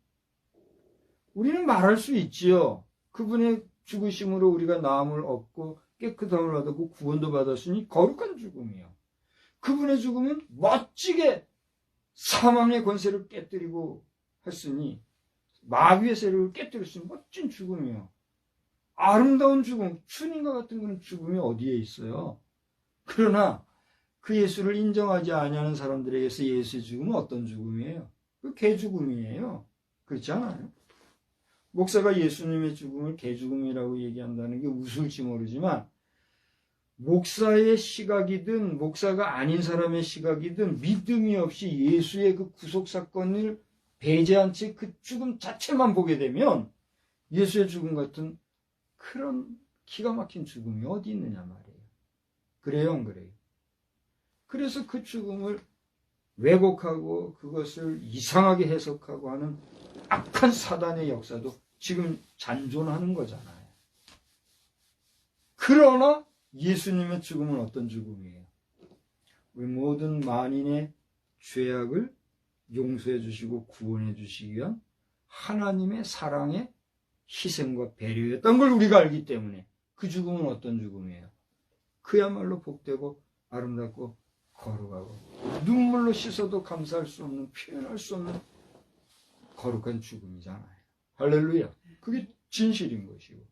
우리는 말할 수 있지요. 그분의 죽으심으로 우리가 나음을 얻고 깨끗함을 얻고 구원도 받았으니 거룩한 죽음이요. 그분의 죽음은 멋지게 사망의 권세를 깨뜨리고 했으니 마귀의 세력을 깨뜨릴 수 있는 멋진 죽음이에요. 아름다운 죽음, 주님과 같은 그런 죽음이 어디에 있어요? 그러나 그 예수를 인정하지 아니하는 사람들에게서 예수의 죽음은 어떤 죽음이에요? 그 개죽음이에요. 그렇지 않아요? 목사가 예수님의 죽음을 개죽음이라고 얘기한다는 게 웃을지 모르지만 목사의 시각이든 목사가 아닌 사람의 시각이든 믿음이 없이 예수의 그 구속사건을 배제한 채 그 죽음 자체만 보게 되면 예수의 죽음 같은 그런 기가 막힌 죽음이 어디 있느냐 말이에요. 그래요, 안 그래요? 그래서 그 죽음을 왜곡하고 그것을 이상하게 해석하고 하는 악한 사단의 역사도 지금 잔존하는 거잖아요. 그러나 예수님의 죽음은 어떤 죽음이에요? 우리 모든 만인의 죄악을 용서해 주시고 구원해 주시기 위한 하나님의 사랑의 희생과 배려였던 걸 우리가 알기 때문에 그 죽음은 어떤 죽음이에요? 그야말로 복되고 아름답고 거룩하고 눈물로 씻어도 감사할 수 없는, 표현할 수 없는 거룩한 죽음이잖아요. 할렐루야. 그게 진실인 것이고,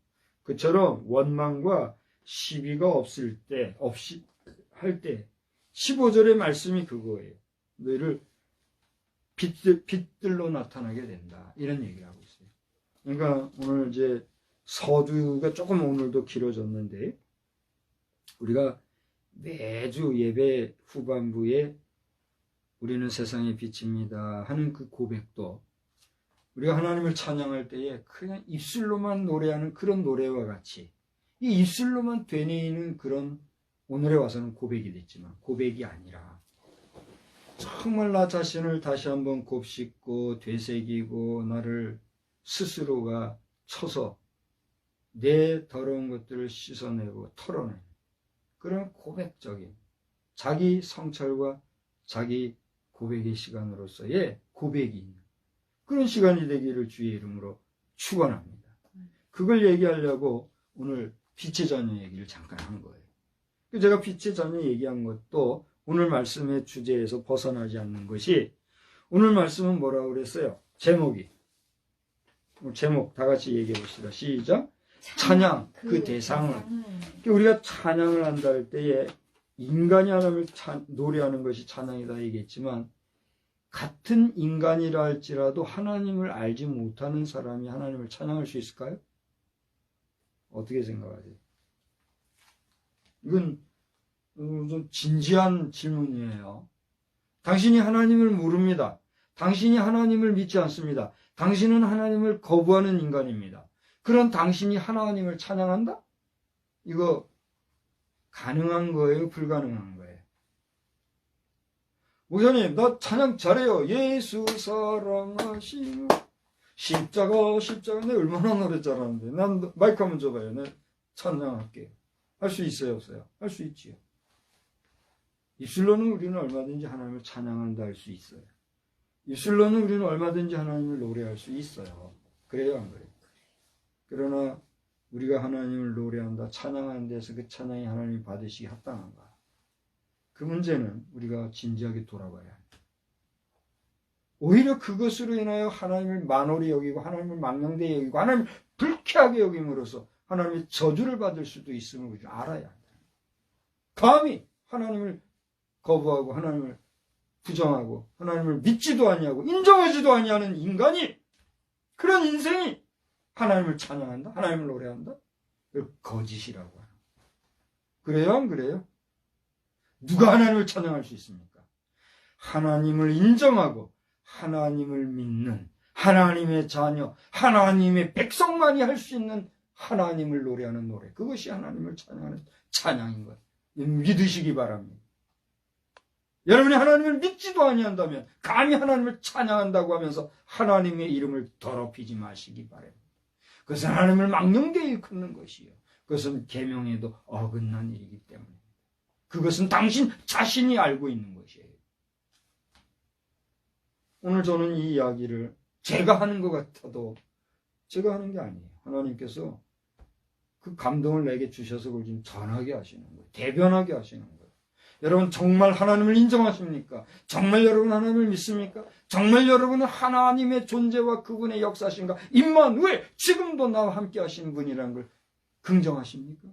그처럼 원망과 시비가 없을 때, 없이 할 때 15절의 말씀이 그거예요. 너희를 빛들로 나타나게 된다, 이런 얘기를 하고 있어요. 그러니까 오늘 이제 서두가 조금 오늘도 길어졌는데, 우리가 매주 예배 후반부에 우리는 세상의 빛입니다 하는 그 고백도 우리가 하나님을 찬양할 때에 그냥 입술로만 노래하는 그런 노래와 같이 이 입술로만 되뇌이는 그런, 오늘에 와서는 고백이 됐지만 고백이 아니라 정말 나 자신을 다시 한번 곱씹고 되새기고 나를 스스로가 쳐서 내 더러운 것들을 씻어내고 털어내는 그런 고백적인 자기 성찰과 자기 고백의 시간으로서의 고백이 있는 그런 시간이 되기를 주의 이름으로 축원합니다. 그걸 얘기하려고 오늘 빛의 자녀 얘기를 잠깐 한 거예요. 제가 빛의 자녀 얘기한 것도 오늘 말씀의 주제에서 벗어나지 않는 것이, 오늘 말씀은 뭐라고 그랬어요? 제목이. 제목 다 같이 얘기해 봅시다. 시작. 찬양, 그 대상을. 우리가 찬양을 한다 할 때에 인간이 하나님을 노래하는 것이 찬양이다 얘기했지만, 같은 인간이라 할지라도 하나님을 알지 못하는 사람이 하나님을 찬양할 수 있을까요? 어떻게 생각하세요? 이건 좀 진지한 질문이에요. 당신이 하나님을 모릅니다. 당신이 하나님을 믿지 않습니다. 당신은 하나님을 거부하는 인간입니다. 그런 당신이 하나님을 찬양한다? 이거 가능한 거예요? 불가능한 거예요? 목사님, 나 찬양 잘해요. 예수 사랑하시는 십자가 내 얼마나 노래 잘하는데. 난 마이크 한번 줘봐요. 내 찬양할게요. 할 수 있어요, 없어요? 할 수 있지요. 입술로는 우리는 얼마든지 하나님을 찬양한다 할 수 있어요. 입술로는 우리는 얼마든지 하나님을 노래할 수 있어요. 그래요, 안 그래요? 그러나 우리가 하나님을 노래한다, 찬양하는 데서 그 찬양이 하나님이 받으시기 합당한가? 그 문제는 우리가 진지하게 돌아봐야 합니다. 오히려 그것으로 인하여 하나님을 만홀히 여기고 하나님을 망령되이 여기고 하나님을 불쾌하게 여김으로써 하나님의 저주를 받을 수도 있음을 우리가 알아야 한다. 감히 하나님을 거부하고 하나님을 부정하고 하나님을 믿지도 아니하고 인정하지도 아니하는 인간이, 그런 인생이 하나님을 찬양한다, 하나님을 노래한다? 그걸 거짓이라고 하는 거예요. 그래요, 안 그래요? 누가 하나님을 찬양할 수 있습니까? 하나님을 인정하고 하나님을 믿는 하나님의 자녀, 하나님의 백성만이 할 수 있는 하나님을 노래하는 노래, 그것이 하나님을 찬양하는 찬양인 거예요. 믿으시기 바랍니다. 여러분이 하나님을 믿지도 아니한다면 감히 하나님을 찬양한다고 하면서 하나님의 이름을 더럽히지 마시기 바랍니다. 그것은 하나님을 망령되이 일컫는 것이요, 그것은 계명에도 어긋난 일이기 때문에 그것은 당신 자신이 알고 있는 것이에요. 오늘 저는 이 이야기를 제가 하는 것 같아도 제가 하는 게 아니에요. 하나님께서 그 감동을 내게 주셔서 그걸 좀 전하게 하시는 거예요. 대변하게 하시는 거예요. 여러분 정말 하나님을 인정하십니까? 정말 여러분 하나님을 믿습니까? 정말 여러분은 하나님의 존재와 그분의 역사신가? 임마누엘, 지금도 나와 함께 하시는 분이라는 걸 긍정하십니까?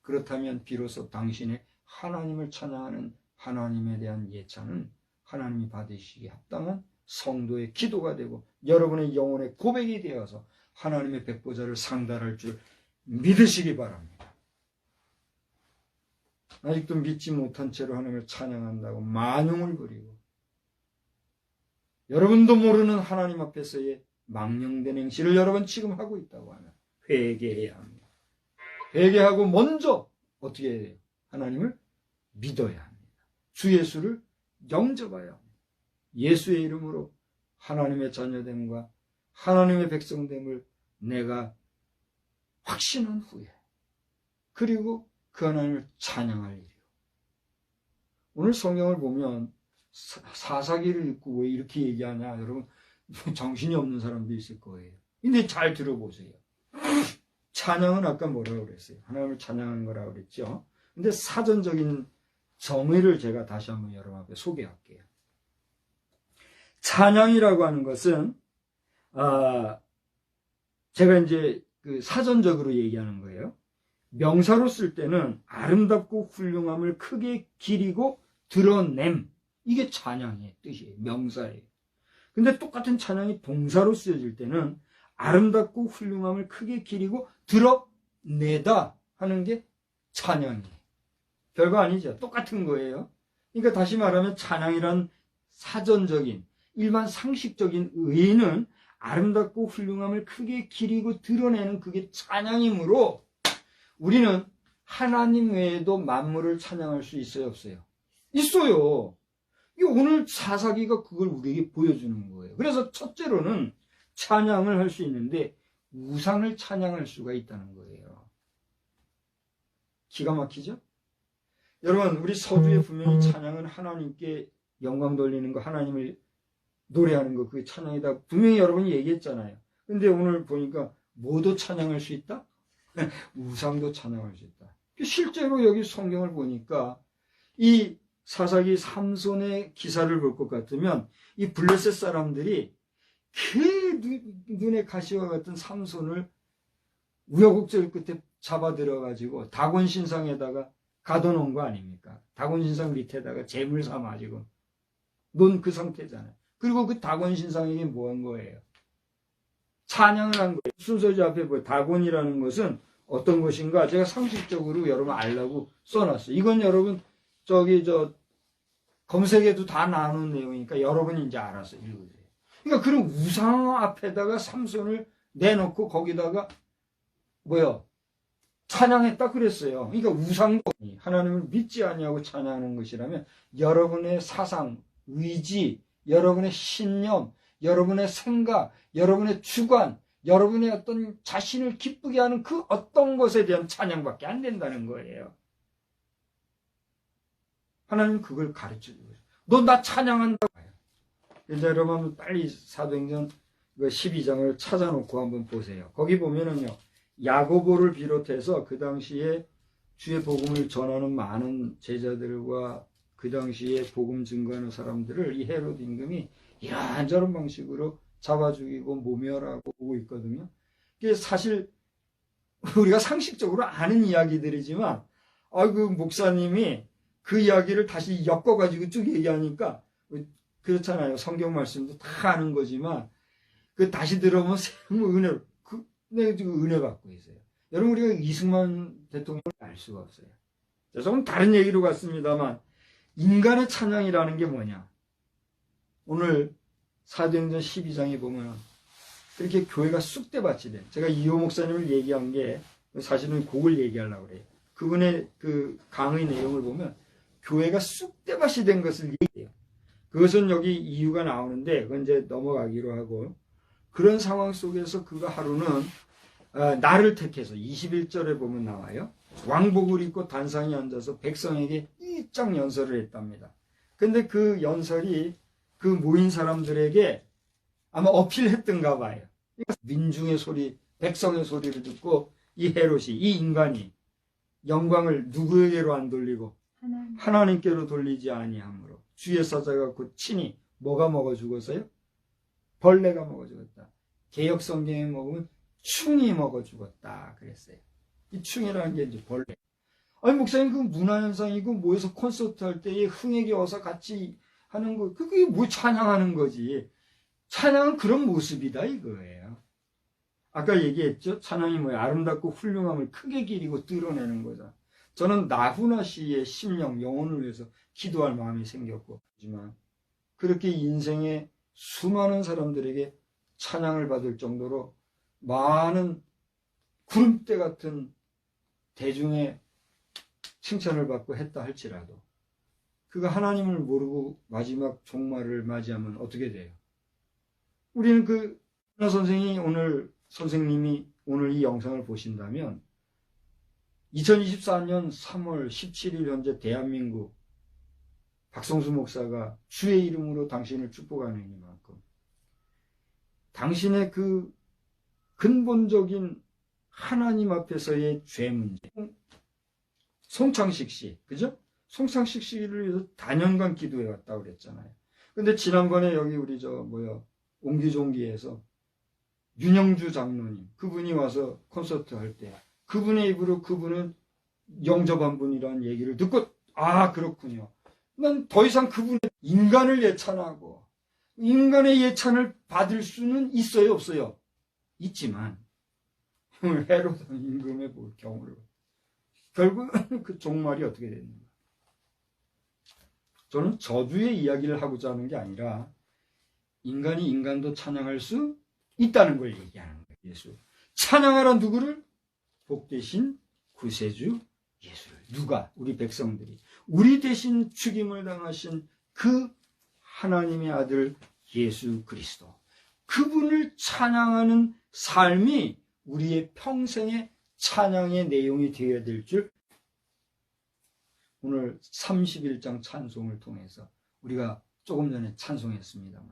그렇다면 비로소 당신의 하나님을 찬양하는 하나님에 대한 예찬은 하나님이 받으시기에 합당한 성도의 기도가 되고 여러분의 영혼의 고백이 되어서 하나님의 백보자를 상달할 줄 믿으시기 바랍니다. 아직도 믿지 못한 채로 하나님을 찬양한다고 만용을 부리고 여러분도 모르는 하나님 앞에서의 망령된 행실을 여러분 지금 하고 있다고 하면 회개해야 합니다. 회개하고 먼저 어떻게 해야 돼요? 하나님을 믿어야 합니다. 주 예수를 영접해야 합니다. 예수의 이름으로 하나님의 자녀됨과 하나님의 백성됨을 내가 확신한 후에 그리고 그 하나님을 찬양할 일이요. 오늘 성경을 보면 사사기를 읽고 왜 이렇게 얘기하냐, 여러분 정신이 없는 사람도 있을 거예요. 근데 잘 들어보세요. 찬양은 아까 뭐라고 그랬어요? 하나님을 찬양하는 거라고 그랬죠. 근데 사전적인 정의를 제가 다시 한번 여러분 앞에 소개할게요. 찬양이라고 하는 것은 제가 이제 그 사전적으로 얘기하는 거예요. 명사로 쓸 때는 아름답고 훌륭함을 크게 기리고 드러냄, 이게 찬양의 뜻이에요. 명사예요. 근데 똑같은 찬양이 동사로 쓰여질 때는 아름답고 훌륭함을 크게 기리고 드러내다 하는 게 찬양이에요. 별거 아니죠. 똑같은 거예요. 그러니까 다시 말하면 찬양이란 사전적인 일반 상식적인 의의는 아름답고 훌륭함을 크게 기리고 드러내는 그게 찬양이므로 우리는 하나님 외에도 만물을 찬양할 수 있어요, 없어요? 있어요. 오늘 사사기가 그걸 우리에게 보여주는 거예요. 그래서 첫째로는 찬양을 할 수 있는데 우상을 찬양할 수가 있다는 거예요. 기가 막히죠? 여러분, 우리 서두에 분명히 찬양은 하나님께 영광 돌리는 거, 하나님을 노래하는 거, 그게 찬양이다. 분명히 여러분이 얘기했잖아요. 근데 오늘 보니까 뭐도 찬양할 수 있다? 우상도 찬양할 수 있다. 실제로 여기 성경을 보니까 이 사사기 삼손의 기사를 볼 것 같으면 이 블레셋 사람들이 그 눈에 가시와 같은 삼손을 우여곡절 끝에 잡아들여가지고 다곤 신상에다가 가둬놓은 거 아닙니까? 다곤 신상 밑에다가 재물 삼아가지고 논 그 상태잖아요. 그리고 그 다곤 신상에게 뭐 한 거예요? 찬양을 한 거예요. 순서지 앞에 뭐 다곤이라는 것은 어떤 것인가? 제가 상식적으로 여러분 알라고 써놨어요. 이건 여러분 검색해도 다 나오는 내용이니까 여러분이 이제 알아서 읽으세요. 그러니까 그런 우상 앞에다가 삼손을 내놓고 거기다가 찬양했다 그랬어요. 그러니까 우상도 하나님을 믿지 아니하고 찬양하는 것이라면 여러분의 사상, 의지, 여러분의 신념, 여러분의 생각, 여러분의 주관, 여러분의 어떤 자신을 기쁘게 하는 그 어떤 것에 대한 찬양밖에 안 된다는 거예요. 하나님은 그걸 가르쳐주고 있어요. 너 나 찬양한다고 해요. 이제 여러분 빨리 사도행전 12장을 찾아놓고 한번 보세요. 거기 보면은요, 야고보를 비롯해서 그 당시에 주의 복음을 전하는 많은 제자들과 그 당시에 복음 증거하는 사람들을 이 헤롯 임금이 이런저런 방식으로 잡아 죽이고 모멸하고 오고 있거든요. 이게 사실 우리가 상식적으로 아는 이야기들이지만 그 목사님이 그 이야기를 다시 엮어가지고 쭉 얘기하니까 그렇잖아요. 성경 말씀도 다 아는 거지만 그 다시 들어보면 은혜로 내가 지금 은혜 받고 있어요. 여러분, 우리가 이승만 대통령을 알 수가 없어요. 조금 다른 얘기로 갔습니다만 인간의 찬양이라는 게 뭐냐? 오늘 사도행전 12장에 보면 그렇게 교회가 쑥대밭이 돼. 제가 이호 목사님을 얘기한 게 사실은 그걸 얘기하려고 그래요. 그분의 그 강의 내용을 보면 교회가 쑥대밭이 된 것을 얘기해요. 그것은 여기 이유가 나오는데 그건 이제 넘어가기로 하고, 그런 상황 속에서 그가 하루는 나를 택해서 21절에 보면 나와요. 왕복을 입고 단상에 앉아서 백성에게 일장 연설을 했답니다. 근데 그 연설이 그 모인 사람들에게 아마 어필했던가 봐요. 민중의 소리, 백성의 소리를 듣고 이 헤롯이, 이 인간이 영광을 누구에게로 안 돌리고 하나님께로 돌리지 아니하므로 주의 사자가 곧 친히 뭐가 먹어 죽었어요? 벌레가 먹어 죽었다. 개역 성경에 먹으면 충이 먹어 죽었다 그랬어요. 이 충이라는 게 이제 벌레. 아니 목사님 그 문화현상이고 모여서 콘서트 할 때에 흥액이 와서 같이 하는 거 그게 뭐 찬양하는 거지. 찬양은 그런 모습이다 이거예요. 아까 얘기했죠. 찬양이 뭐야? 아름답고 훌륭함을 크게 기리고 드러내는 거다. 저는 나훈아 씨의 심령, 영혼을 위해서 기도할 마음이 생겼고 하지만 그렇게 인생의 수많은 사람들에게 찬양을 받을 정도로 많은 구름대 같은 대중의 칭찬을 받고 했다 할지라도 그가 하나님을 모르고 마지막 종말을 맞이하면 어떻게 돼요? 우리는 그 선생님이 오늘 이 영상을 보신다면 2024년 3월 17일 현재 대한민국 박성수 목사가 주의 이름으로 당신을 축복하는 이만큼 당신의 그 근본적인 하나님 앞에서의 죄 문제 송창식 씨, 그죠? 송창식 씨를 위해서 단연간 기도해 왔다고 그랬잖아요. 근데 지난번에 여기 우리 옹기종기에서 윤영주 장로님, 그분이 와서 콘서트 할 때 그분의 입으로 그분은 영접한 분이라는 얘기를 듣고 아 그렇군요. 난 더 이상 그분의 인간을 예찬하고 인간의 예찬을 받을 수는 있어요 없어요? 있지만 헤롯 임금의 경우를 결국은 그 종말이 어떻게 됐는가. 저는 저주의 이야기를 하고자 하는 게 아니라 인간이 인간도 찬양할 수 있다는 걸 얘기하는 거예요. 예수. 찬양하라 누구를? 복되신 구세주 예수를. 누가? 우리 백성들이. 우리 대신 죽임을 당하신 그 하나님의 아들 예수 그리스도. 그분을 찬양하는 삶이 우리의 평생의 찬양의 내용이 되어야 될 줄 오늘 31장 찬송을 통해서 우리가 조금 전에 찬송했습니다만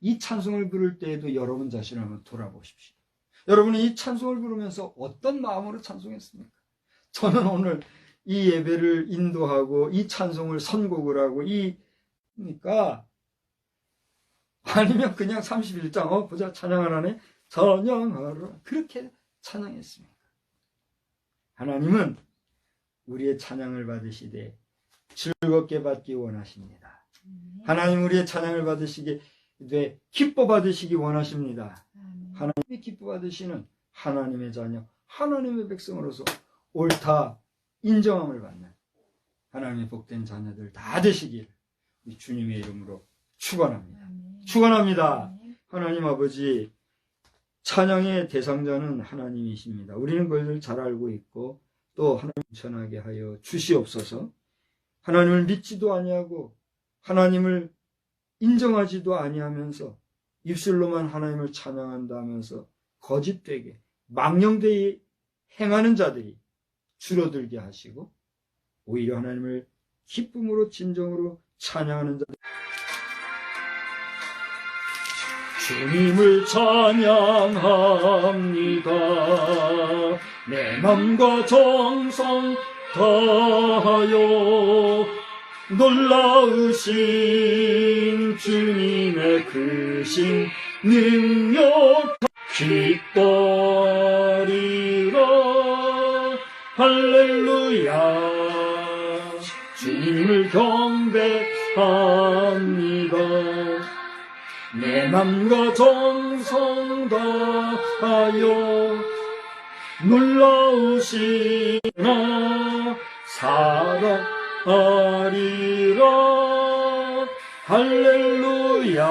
이 찬송을 부를 때에도 여러분 자신을 한번 돌아보십시오. 여러분이 이 찬송을 부르면서 어떤 마음으로 찬송했습니까? 저는 오늘 이 예배를 인도하고 이 찬송을 선곡을 하고 그러니까 아니면 그냥 31장 보자 찬양하라네 찬양하라 그렇게 찬양했습니다. 하나님은 우리의 찬양을 받으시되 즐겁게 받기 원하십니다. 하나님 우리의 찬양을 받으시되 기뻐 받으시기 원하십니다. 하나님이 기뻐 받으시는 하나님의 자녀, 하나님의 백성으로서 옳다 인정함을 받는 하나님의 복된 자녀들 다 되시길 주님의 이름으로 축원합니다. 축원합니다. 하나님 아버지 찬양의 대상자는 하나님이십니다. 우리는 그것을 잘 알고 있고 또 하나님 전하게 하여 주시옵소서. 하나님을 믿지도 아니하고 하나님을 인정하지도 아니하면서 입술로만 하나님을 찬양한다 하면서 거짓되게 망령되게 행하는 자들이 줄어들게 하시고 오히려 하나님을 기쁨으로 진정으로 찬양하는 자들 주님을 찬양합니다. 내 맘과 정성 다하여 놀라우신 주님의 크신 능력 기뻐하리라 할렐루야. 주님을 경배합니다. 내 맘과 정성 다하여 놀라우신 나 사랑하리라 할렐루야.